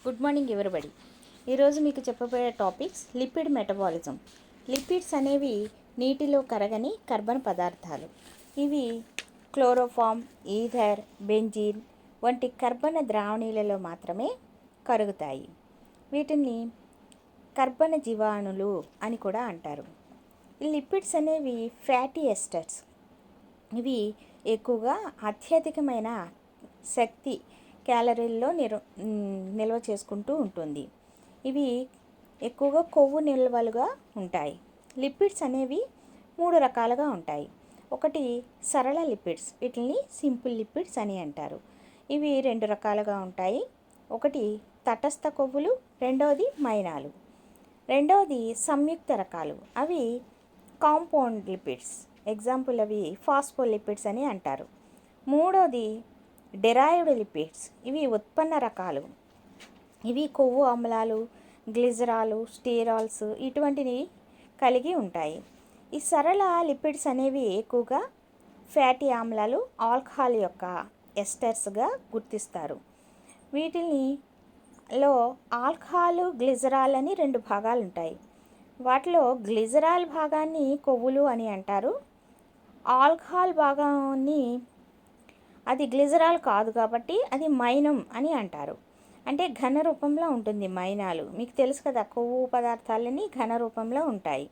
Good morning everybody. ఈరోజు మీకు చెప్పబోయే టాపిక్స్ లిపిడ్ మెటబాలిజం. లిపిడ్స్ అనేవి నీటిలో కరగని కర్బన పదార్థాలు. ఇవి క్లోరోఫామ్, ఈథర్, బెంజీన్ వంటి కర్బన ద్రావణీలలో మాత్రమే కరుగుతాయి. వీటిని కర్బన జీవాణులు అని కూడా అంటారు. ఈ లిపిడ్స్ అనేవి ఫ్యాటీ ఎస్టర్స్. ఇవి ఎక్కువగా అత్యధికమైన శక్తి క్యాలరీల్లో నిల్వ చేసుకుంటూ ఉంటుంది. ఇవి ఎక్కువగా కొవ్వు నిల్వలుగా ఉంటాయి. లిపిడ్స్ అనేవి 3 రకాలుగా ఉంటాయి. ఒకటి సరళ లిపిడ్స్, వీటిని సింపుల్ లిపిడ్స్ అని అంటారు. ఇవి 2 రకాలుగా ఉంటాయి. ఒకటి తటస్థ కొవ్వులు, రెండవది మైనాలు. రెండవది సంయుక్త రకాలు, అవి కాంపౌండ్ లిపిడ్స్. ఎగ్జాంపుల్ అవి ఫాస్ఫోలిపిడ్స్ అని అంటారు. మూడవది డెరైవ్డ్ లిపిడ్స్, ఇవి ఉత్పన్న రకాలు. ఇవి కొవ్వు ఆమ్లాలు, గ్లిజరాలు, స్టీరాల్స్ ఇటువంటివి కలిగి ఉంటాయి. ఈ సరళ లిపిడ్స్ అనేవి ఎక్కువగా ఫ్యాటీ ఆమ్లాలు, ఆల్కహాల్ యొక్క ఎస్టర్స్గా గుర్తిస్తారు. వీటిలో ఆల్కహాల్, గ్లిజరాల్ అని 2 భాగాలు ఉంటాయి. వాటిలో గ్లిజరాల్ భాగాన్ని కొవ్వులు అని అంటారు. ఆల్కహాల్ భాగాన్ని, అది గ్లిజరాల్ కాదు కాబట్టి అది మైనం అని అంటారు. అంటే ఘన రూపంలో ఉంటుంది మైనాలు. మీకు తెలుసు కదా, కొవ్వు పదార్థాలని ఘన రూపంలో ఉంటాయి.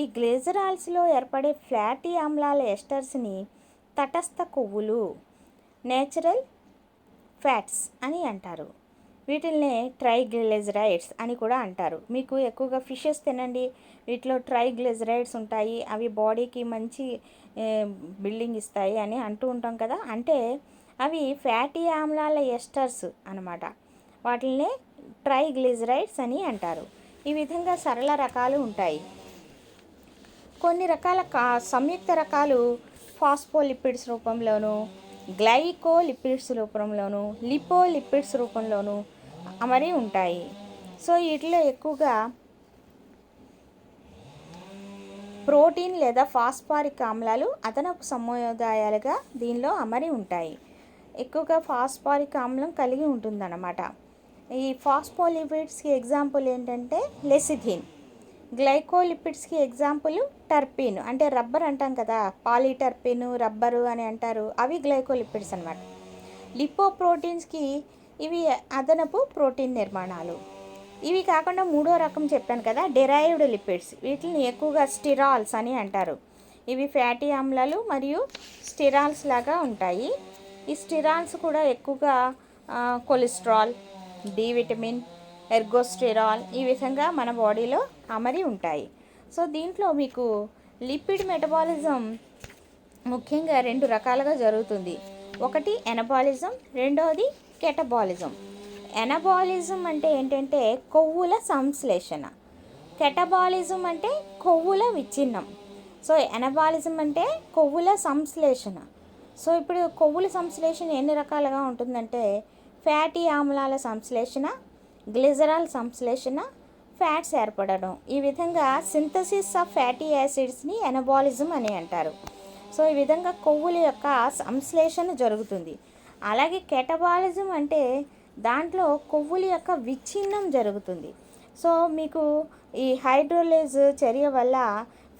ఈ గ్లిజరాల్స్లో ఏర్పడే ఫ్యాటీ ఆమ్లాల ఎస్టర్స్ని తటస్థ కొవ్వులు, నేచురల్ ఫ్యాట్స్ అని అంటారు. వీటిల్నే ట్రైగ్లిజరైడ్స్ అని కూడా అంటారు. మీకు ఎక్కువగా ఫిషెస్ తినండి, వీటిలో ట్రైగ్లిజరైడ్స్ ఉంటాయి. అవి బాడీకి మంచి బిల్డింగ్ ఇస్తాయి అని అంటూ ఉంటాం కదా. అంటే అవి ఫ్యాటీ ఆమ్లాల ఎస్టర్స్ అన్నమాట. వాటిల్నే ట్రైగ్లిజరైడ్స్ అని అంటారు. ఈ విధంగా సరళ రకాలు ఉంటాయి. కొన్ని రకాల సంయుక్త రకాలు ఫాస్ఫోలిపిడ్స్ రూపంలోను, గ్లైకోలిపిడ్స్ రూపంలోను, లిపోలిపిడ్స్ రూపంలోను అమరి ఉంటాయి. సో వీటిలో ఎక్కువగా ప్రోటీన్ లేదా ఫాస్ఫారిక్ ఆమ్లాలు అదనపు సముదాయాలుగా దీనిలో అమరి ఉంటాయి. ఎక్కువగా ఫాస్ఫారిక్ ఆమ్లం కలిగి ఉంటుందన్నమాట. ఈ ఫాస్ఫోలిపిడ్స్కి ఎగ్జాంపుల్ ఏంటంటే లెసిథిన్. గ్లైకోలిపిడ్స్కి ఎగ్జాంపుల్ టర్పిన్, అంటే రబ్బర్ అంటాం కదా, పాలీటర్పిన్, రబ్బరు అని అంటారు. అవి గ్లైకోలిపిడ్స్ అన్నమాట. లిపోప్రోటీన్స్కి ఇవి అదనపు ప్రోటీన్ నిర్మాణాలు. ఇవి కాకుండా 3వ రకం చెప్పాను కదా, డెరైవ్డ్ లిపిడ్స్. వీటిని ఎక్కువగా స్టిరాల్స్ అని అంటారు. ఇవి ఫ్యాటీ ఆమ్లాలు మరియు స్టిరాల్స్ లాగా ఉంటాయి. ఈ స్టిరాల్స్ కూడా ఎక్కువగా కొలెస్ట్రాల్, డి విటమిన్, ఎర్గోస్టిరాల్ ఈ విధంగా మన బాడీలో అమరి ఉంటాయి. సో దీంట్లో మీకు లిపిడ్ మెటబాలిజం ముఖ్యంగా 2 రకాలుగా జరుగుతుంది. ఒకటి ఎనబాలిజం, రెండవది కెటబాలిజం. ఎనబాలిజం అంటే ఏంటంటే కొవ్వుల సంశ్లేషణ. కెటబాలిజం అంటే కొవ్వుల విచ్ఛిన్నం. సో ఎనబాలిజం అంటే కొవ్వుల సంశ్లేషణ. సో ఇప్పుడు కొవ్వుల సంశ్లేషణ ఎన్ని రకాలుగా ఉంటుందంటే ఫ్యాటీ ఆమ్లాల సంశ్లేషణ, గ్లిజరాల్ సంశ్లేషణ, ఫ్యాట్స్ ఏర్పడడం. ఈ విధంగా సింథసిస్ ఆఫ్ ఫ్యాటీ యాసిడ్స్ని ఎనబాలిజం అని అంటారు. సో ఈ విధంగా కొవ్వుల యొక్క సంశ్లేషణ జరుగుతుంది. అలాగే కెటబాలిజం అంటే దాంట్లో కొవ్వుల యొక్క విచ్ఛిన్నం జరుగుతుంది. సో మీకు ఈ హైడ్రోలేజ్ చర్య వల్ల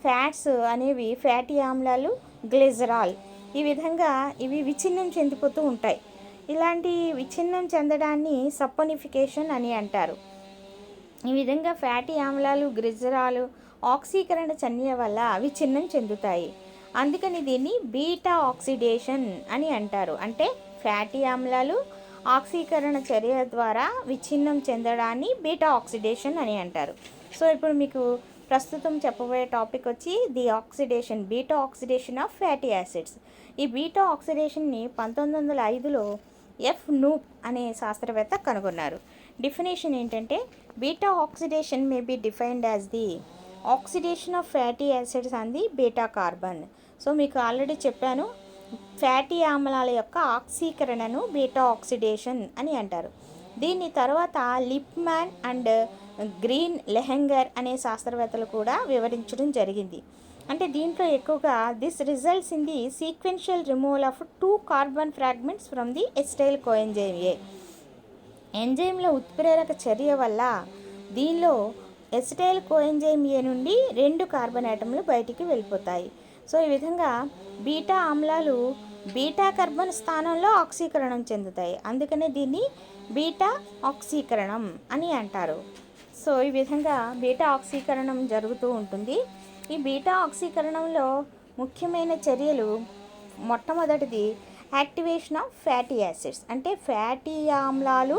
ఫ్యాట్స్ అనేవి ఫ్యాటీ ఆమ్లాలు, గ్లిజరాల్ ఈ విధంగా ఇవి విచ్ఛిన్నం చెందిపోతూ ఉంటాయి. ఇలాంటి విచ్ఛిన్నం చెందడాన్ని సప్పనిఫికేషన్ అని అంటారు. ఈ విధంగా ఫ్యాటీ ఆమ్లాలు, గ్లిజరాలు ఆక్సీకరణ చర్య వల్ల విచ్ఛిన్నం చెందుతాయి. అందుకని దీన్ని బీటా ఆక్సిడేషన్ అని అంటారు. అంటే ఫ్యాటీ ఆమ్లాలు ఆక్సీకరణ చర్య ద్వారా విచ్ఛిన్నం చెందడాన్ని బీటా ఆక్సిడేషన్ అని అంటారు. సో ఇప్పుడు మీకు ప్రస్తుతం చెప్పబోయే టాపిక్ వచ్చి the oxidation, beta oxidation of fatty acids. ఈ బీటా ఆక్సిడేషన్ని 1905లో ఎఫ్ నూప్ అనే శాస్త్రవేత్త కనుగొన్నారు. డెఫినేషన్ ఏంటంటే beta oxidation may be defined as the oxidation of fatty acids on the beta carbon. So మీకు ఆల్రెడీ చెప్పాను, ఫ్యాటీ ఆమ్లాల యొక్క ఆక్సీకరణను బీటా ఆక్సిడేషన్ అని అంటారు. దీని తర్వాత లిప్మాన్ అండ్ గ్రీన్ లెహెంగర్ అనే శాస్త్రవేత్తలు కూడా వివరించడం జరిగింది. అంటే దీంట్లో ఎక్కువగా this results in the sequential removal of 2 carbon fragments from the ఎస్టైల్ coenzyme ఏ. ఎంజైమ్ల ఉత్ప్రేరక చర్య వల్ల దీనిలో ఎసిటైల్ కోఎంజైమ్ ఏ నుండి 2 కార్బన్ ఆటంలు బయటికి వెళ్ళిపోతాయి. సో ఈ విధంగా బీటా ఆమ్లాలు బీటా కార్బన్ స్థానంలో ఆక్సీకరణం చెందుతాయి. అందుకనే దీన్ని బీటా ఆక్సీకరణం అని అంటారు. సో ఈ విధంగా బీటా ఆక్సీకరణం జరుగుతూ ఉంటుంది. ఈ బీటా ఆక్సీకరణంలో ముఖ్యమైన చర్యలు మొట్టమొదటిది యాక్టివేషన్ ఆఫ్ ఫ్యాటీ యాసిడ్స్, అంటే ఫ్యాటీ ఆమ్లాలు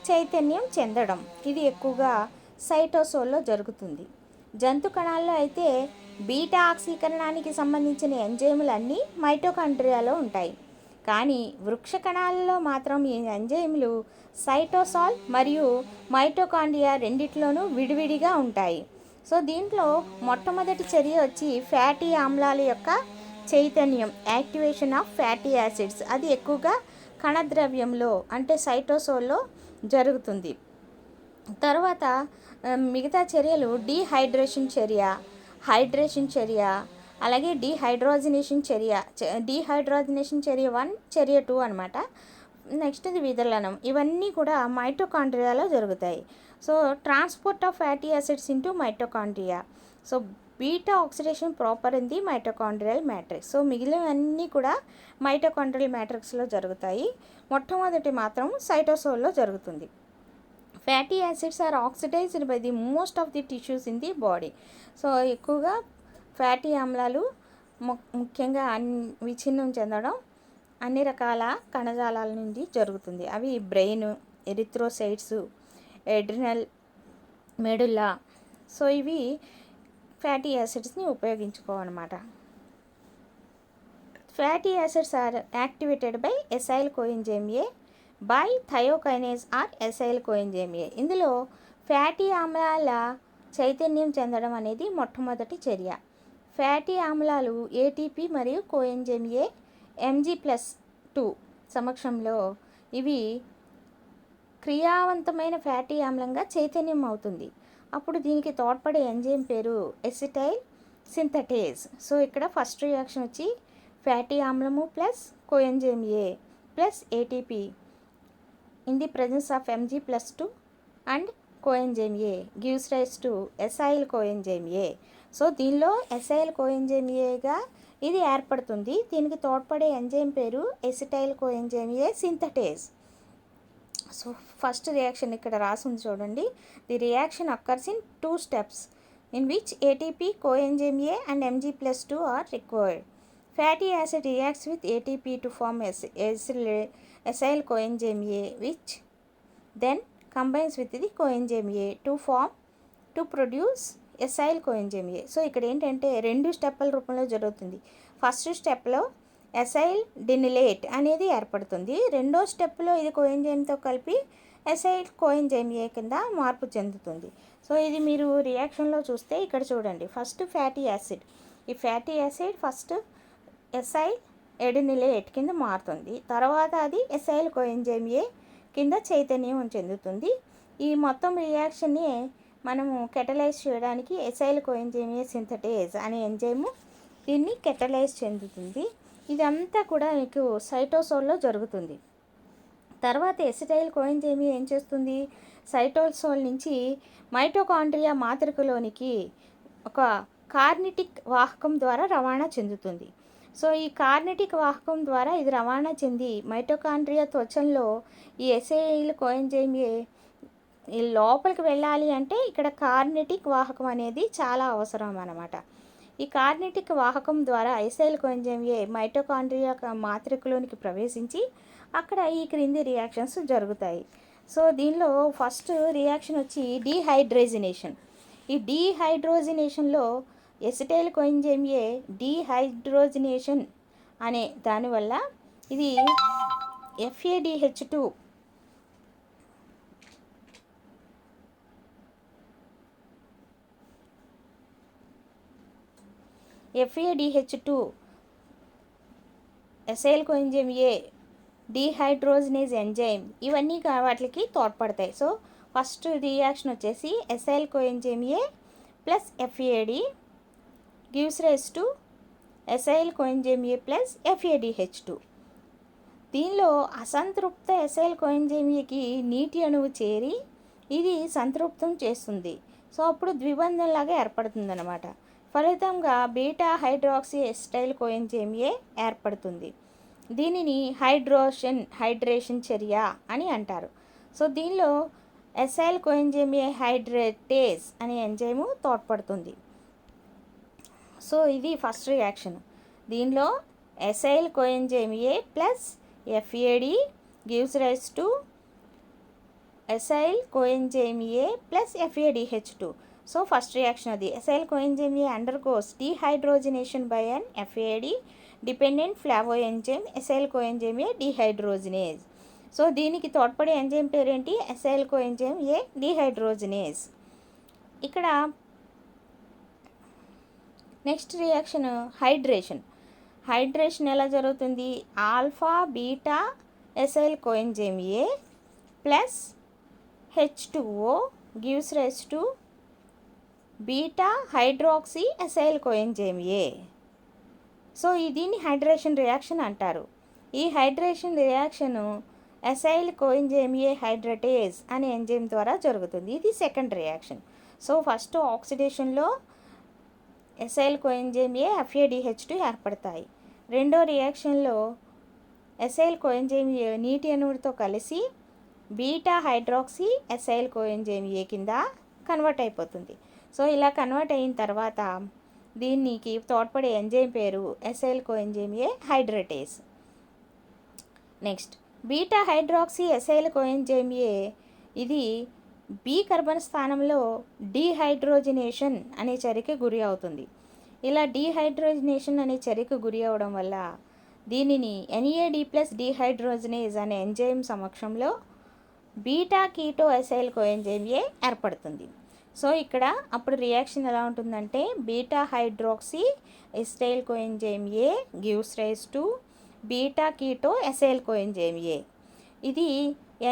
చైతన్యం చెందడం. ఇది ఎక్కువగా సైటోసోల్లో జరుగుతుంది. జంతు కణాల్లో అయితే బీటా ఆక్సీకరణానికి సంబంధించిన ఎంజైములన్నీ మైటోకాండ్రియాలో ఉంటాయి. కానీ వృక్ష కణాలలో మాత్రం ఈ ఎంజైములు సైటోసాల్ మరియు మైటోకాండ్రియా రెండిట్లోనూ విడివిడిగా ఉంటాయి. సో దీంట్లో మొట్టమొదటి చర్య వచ్చి ఫ్యాటీ ఆమ్లాల యొక్క చైతన్యం, యాక్టివేషన్ ఆఫ్ ఫ్యాటీ యాసిడ్స్. అది ఎక్కువగా కణద్రవ్యంలో అంటే సైటోసోల్లో జరుగుతుంది. తర్వాత మిగతా చర్యలు హైడ్రేషన్ చర్య, అలాగే డీహైడ్రోజినేషన్ చర్య 1, చర్య 2 అనమాట. నెక్స్ట్ ఇది విదలనం. ఇవన్నీ కూడా మైటోకాండ్రియాలో జరుగుతాయి. So transport of fatty acids into mitochondria. So beta oxidation proper in the mitochondrial matrix. So మిగిలినవన్నీ కూడా మైటోకాండ్రియల్ మ్యాట్రిక్స్లో జరుగుతాయి. మొట్టమొదటి మాత్రం సైటోసోల్లో జరుగుతుంది. Fatty acids are oxidized by the most of the tissues in the body. So ఎక్కువగా fatty ఆమ్లాలు ముఖ్యంగా విచ్ఛిన్నం చెందడం అన్ని రకాల కణజాలాల నుండి జరుగుతుంది. అవి brain, erythrocytes, adrenal, medulla. So ఇవి ఫ్యాటీ యాసిడ్స్ని ఉపయోగించుకోవాలన్నమాట. Fatty acids are activated by acyl coenzyme A by thiokinase or acyl coenzyme A. ఇందులో ఫ్యాటీ ఆమ్లాల చైతన్యం చెందడం అనేది మొట్టమొదటి చర్య. ఫ్యాటీ ఆమ్లాలు ఏటీపీ మరియు కోఎంజైమ్ ఏ Mg+2 సమక్షంలో ఇవి క్రియావంతమైన ఫ్యాటీ ఆమ్లంగా చైతన్యం అవుతుంది. అప్పుడు దీనికి తోడ్పడే ఎంజైమ్ పేరు ఎసిటైల్ సింథటేజ్. సో ఇక్కడ ఫస్ట్ రియాక్షన్ వచ్చి ఫ్యాటీ ఆమ్లము plus coenzyme A plus ATP in the presence of Mg+2 and coenzyme A gives rise to acyl coenzyme A. So దీనిలో ఎసైల్ కోఎంజైమ్ ఏగా ఇది ఏర్పడుతుంది. దీనికి తోడ్పడే ఎంజైమ్ పేరు acetyl coenzyme A synthetase. So first reaction ఇక్కడ రాసింది చూడండి. The reaction occurs in 2 steps in which ATP, coenzyme A and Mg+2 are required. Fatty acid reacts with ATP to form acyl coenzyme A which then combines with the coenzyme A to produce acyl coenzyme A. So ఇక్కడ ఏంటంటే 2 స్టెప్పుల రూపంలో జరుగుతుంది. First స్టెప్లో acyl డినిలేట్ అనేది ఏర్పడుతుంది. రెండో స్టెప్లో ఇది కోఎంజైమ్తో కలిపి ఎసైల్ కోఎంజైమ్ ఏ కింద మార్పు చెందుతుంది. సో ఇది మీరు రియాక్షన్లో చూస్తే ఇక్కడ చూడండి. ఫస్ట్ ఫ్యాటీ యాసిడ్, ఈ ఫ్యాటీ యాసిడ్ ఫస్ట్ ఎసైల్ ఎడినిలేట్ కింద మారుతుంది. తర్వాత అది ఎసైల్ కోఎంజైమ్ ఏ కింద చైతన్యం చెందుతుంది. ఈ మొత్తం రియాక్షన్ని మనము కెటలైజ్ చేయడానికి ఎసైల్ కోఎంజైమ్ ఏ సింథటేజ్ అనే ఎంజైము దీన్ని కెటలైజ్ చెందుతుంది. ఇదంతా కూడా మీకు సైటోసోల్లో జరుగుతుంది. తర్వాత ఎసిటైల్ కోఎంజైమ్ ఏం చేస్తుంది, సైటోసోల్ నుంచి మైటోకాండ్రియా మాతృకలోనికి ఒక కార్నిటిక్ వాహకం ద్వారా రవాణా చెందుతుంది. సో ఈ కార్నిటిక్ వాహకం ద్వారా ఇది రవాణా చెంది మైటోకాండ్రియా త్వచంలో ఈ ఎసైల్ కోఎంజైమ్ ఏ ఈ లోపలికి వెళ్ళాలి అంటే ఇక్కడ కార్నిటిక్ వాహకం అనేది చాలా అవసరం అన్నమాట. ఈ కార్నిటిక్ వాహకం ద్వారా ఎసైల్ కోఎంజైమ్ ఏ మైటోకాండ్రియా మాతృకలోనికి ప్రవేశించి అక్కడ ఈ క్రింది రియాక్షన్స్ జరుగుతాయి. సో దీనిలో ఫస్ట్ రియాక్షన్ వచ్చి డీహైడ్రోజినేషన్. ఈ డీహైడ్రోజినేషన్లో ఎసిటైల్ కోఎంజైమ్ ఏ డీహైడ్రోజినేషన్ అనే దానివల్ల ఇది FADH2 acyl coenzyme A dehydrogenase enzyme ఇవన్నీ వాటికి తోడ్పడతాయి. సో ఫస్ట్ రియాక్షన్ వచ్చేసి acyl coenzyme A plus FAD gives rise to acyl coenzyme A plus FADH2. దీనిలో అసంతృప్త ఎసైల్ కోఎంజైమ్ ఏకి నీటి అణువు చేరి ఇది సంతృప్తం చేస్తుంది. సో అప్పుడు ద్విబంధంలాగా ఏర్పడుతుంది అన్నమాట. ఫలితంగా beta hydroxy acetyl coenzyme A ఏర్పడుతుంది. దీనిని హైడ్రేషన్ చర్య అని అంటారు. సో దీనిలో ఎసైల్ కోఎంజైమ్ ఏ హైడ్రేటేజ్ అనే ఎంజైము తోడ్పడుతుంది. సో ఇది ఫస్ట్ రియాక్షన్. దీనిలో acyl coenzyme A plus FAD gives rise to acyl coenzyme A plus FADH2. So first reaction of the acyl coenzyme A undergoes dehydrogenation by an FAD dependent flavoenzyme acyl coenzyme A dehydrogenase. So దీనికి తోడ్పడే enzyme పేరేంటి? Acyl coenzyme A dehydrogenase. ఇక్కడ next reaction hydration. Hydration ఎలా జరుగుతుంది? Alpha beta acyl coenzyme A plus H2O gives rise to beta hydroxy acyl coenzyme A. So దీన్ని hydration reaction అంటారు. ఈ hydration reaction acyl coenzyme A hydratase అనే enzyme ద్వారా జరుగుతుంది. ఇది సెకండ్ రియాక్షన్. సో ఫస్ట్ ఆక్సిడేషన్లో ఎసైల్ కోఎంజైమ్ ఏ FADH2 ఏర్పడతాయి. రెండో రియాక్షన్లో ఎసైల్ కోఎంజైమ్ ఏ నీటి అణువుతో కలిసి beta hydroxy acyl coenzyme A కింద కన్వర్ట్ అయిపోతుంది. సో ఇలా కన్వర్ట్ అయిన తర్వాత దీనికి తోడ్పడే ఎంజైమ్ పేరు acyl coenzyme A hydratase. Next beta hydroxy acyl coenzyme A ఇది బి కార్బన్ స్థానంలో డీహైడ్రోజనేషన్ అనే చర్యకి గురి అవుతుంది. ఇలా డీహైడ్రోజనేషన్ అనే చర్యకు గురి అవడం వల్ల దీనిని NAD ప్లస్ డీహైడ్రోజనేజ్ అనే ఎంజైమ్ సమక్షంలో beta keto acyl coenzyme A ఏర్పడుతుంది. సో ఇక్కడ అప్పుడు రియాక్షన్ ఎలా ఉంటుందంటే beta hydroxy acetyl coenzyme A gives rise to beta keto acyl coenzyme A. ఇది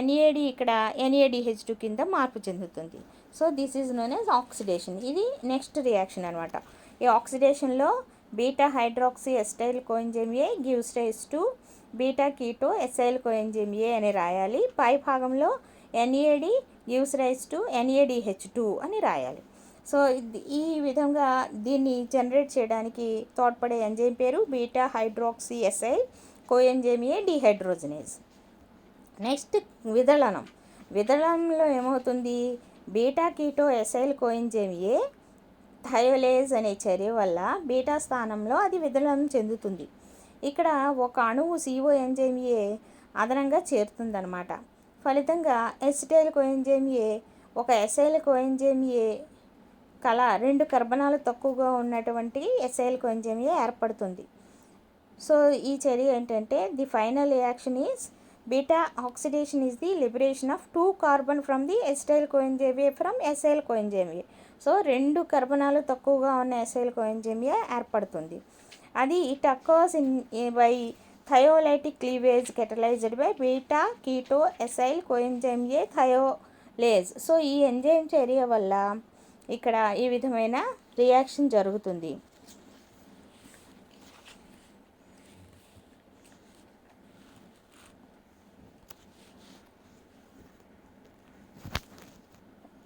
NAD ఇక్కడ NADH2 కింద మార్పు చెందుతుంది. So this is known as oxidation. ఇది నెక్స్ట్ రియాక్షన్ అనమాట. ఈ ఆక్సిడేషన్లో beta hydroxy acetyl coenzyme A gives rise to beta keto acyl coenzyme A అని రాయాలి. పై భాగంలో NAD gives rise to NADH2 అని రాయాలి. సో ఈ విధంగా దీన్ని జనరేట్ చేయడానికి తోడ్పడే ఎంజైమ్ పేరు beta hydroxy acyl coenzyme A dehydrogenase. Next విదళనం. విదళనంలో ఏమవుతుంది? Beta keto acyl coenzyme A thiolase అనే చర్య వల్ల బీటా స్థానంలో అది విదళనం చెందుతుంది. ఇక్కడ ఒక అణువు CO ఎంజైమ్ ఏ అదనంగా చేరుతుందన్నమాట. ఫలితంగా ఎసిటైల్ కోఎంజైమ్ ఏ ఒక ఎసైల్ కోఎంజైమ్ ఏ కల 2 కర్బనాలు తక్కువగా ఉన్నటువంటి ఎసైల్ కోఎంజైమ్ ఏ ఏర్పడుతుంది. సో ఈ చర్య ఏంటంటే the final reaction is beta oxidation is the liberation of 2 carbon from the acetyl coenzyme A from acyl coenzyme A. So 2 కర్బనాలు తక్కువగా ఉన్న ఎసైల్ కోఎంజైమ్ ఏ ఏర్పడుతుంది. అది it occurs in by thiolytic cleavage catalysed by beta keto acyl coenzyme A thiolase. So ఈ enzyme చర్య వల్ల ఇక్కడ ఈ విధమైన రియాక్షన్ జరుగుతుంది.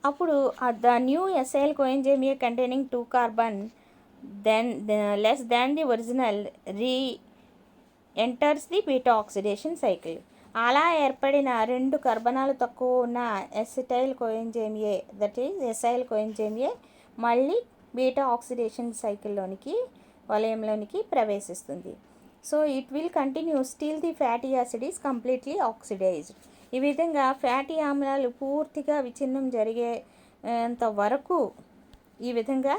అప్పుడు the new acyl coenzyme A containing 2 carbon then less than the original enters the beta oxidation cycle. అలా ఏర్పడిన 2 కర్బనాలు తక్కువ ఉన్న acetyl coenzyme A that is acyl coenzyme A మళ్ళీ బీటా ఆక్సిడేషన్ సైకిల్లోనికి వలయంలోనికి ప్రవేశిస్తుంది. So it will continue still the fatty acid is completely oxidised. ఈ విధంగా ఫ్యాటీ ఆమ్లాలు పూర్తిగా విచ్ఛిన్నం జరిగేంత వరకు ఈ విధంగా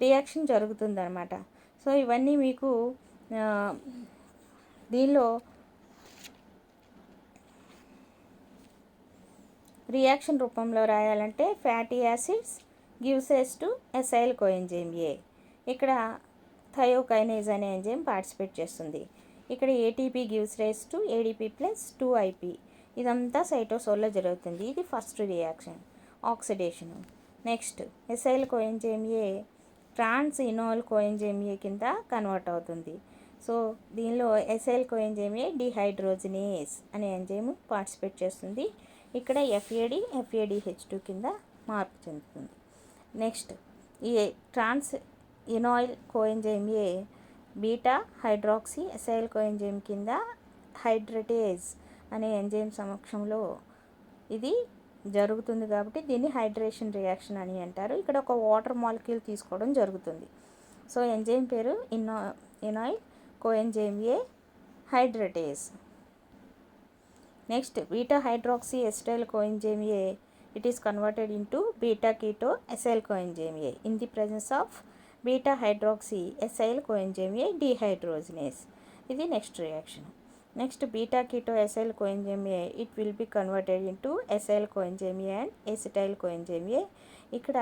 రియాక్షన్ జరుగుతుందన్నమాట. సో ఇవన్నీ మీకు దీనిలో రియాక్షన్ రూపంలో రాయాలంటే fatty acids gives rise to acyl coenzyme A. ఇక్కడ థయోకైనేజ్ అనే ఎంజైమ్ పార్టిసిపేట్ చేస్తుంది. ఇక్కడ ATP gives rise to ADP plus 2IP. ఇదంతా సైటోసోల్లో జరుగుతుంది. ఇది first reaction oxidation. Next acyl coenzyme A trans enol coenzyme A కింద కన్వర్ట్ అవుతుంది. సో దీనిలో ఎసైల్ కోఎంజైమ్ ఏ డిహైడ్రోజినేస్ అనే ఎంజైమ్ పార్టిసిపేట్ చేస్తుంది. ఇక్కడ FADH2 కింద మార్పు చెందుతుంది. నెక్స్ట్ ఈ trans enoyl coenzyme A beta hydroxy acyl coenzyme కింద హైడ్రటేజ్ అనే ఎంజైమ్ సమక్షంలో ఇది జరుగుతుంది కాబట్టి దీన్ని హైడ్రేషన్ రియాక్షన్ అని అంటారు. ఇక్కడ ఒక వాటర్ మాలిక్యూల్ తీసుకోవడం జరుగుతుంది. సో ఎంజైమ్ పేరు enoyl coenzyme A hydratase. Next beta hydroxy acetyl coenzyme A it is converted into beta keto acyl coenzyme A in the presence of beta hydroxy acyl coenzyme A dehydrogenase. ఇది next reaction. Next beta keto acyl coenzyme A it will be converted into acyl coenzyme A and acetyl coenzyme A. ఇక్కడ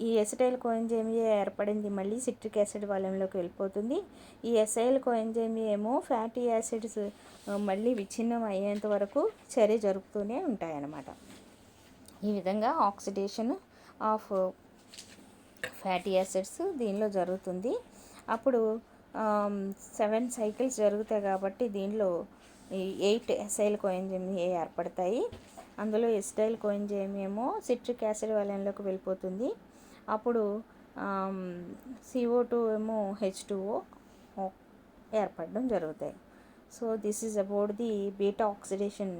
ఈ acetyl coenzyme ఏ ఏర్పడింది మళ్ళీ citric acid వలయంలోకి వెళ్ళిపోతుంది. ఈ acyl coenzyme ఏమో fatty acids మళ్ళీ విచ్ఛిన్నం అయ్యేంత వరకు చర్య జరుపుతూనే ఉంటాయన్నమాట. ఈ విధంగా ఆక్సిడేషన్ ఆఫ్ ఫ్యాటీ యాసిడ్స్ దీనిలో జరుగుతుంది. అప్పుడు 7 సైకిల్స్ జరుగుతాయి కాబట్టి దీనిలో 8 ఎసైల్ కోఎంజైమ్ ఏ ఏర్పడతాయి. అందులో ఎసిటైల్ కోఎంజైమ్ ఏమో సిట్రిక్ యాసిడ్ వలయంలోకి వెళ్ళిపోతుంది. అప్పుడు CO2 ఏమో H2O ఏర్పడడం జరుగుతాయి. So this is about the beta oxidation.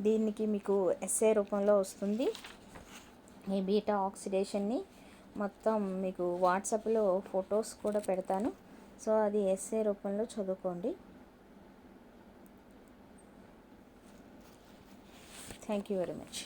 దీనికి మీకు ఎస్ఏ రూపంలో వస్తుంది. ఈ బీటా ఆక్సిడేషన్ని మొత్తం మీకు వాట్సాప్లో ఫొటోస్ కూడా పెడతాను. సో అది ఎస్ఏ రూపంలో చదువుకోండి. Thank you very much.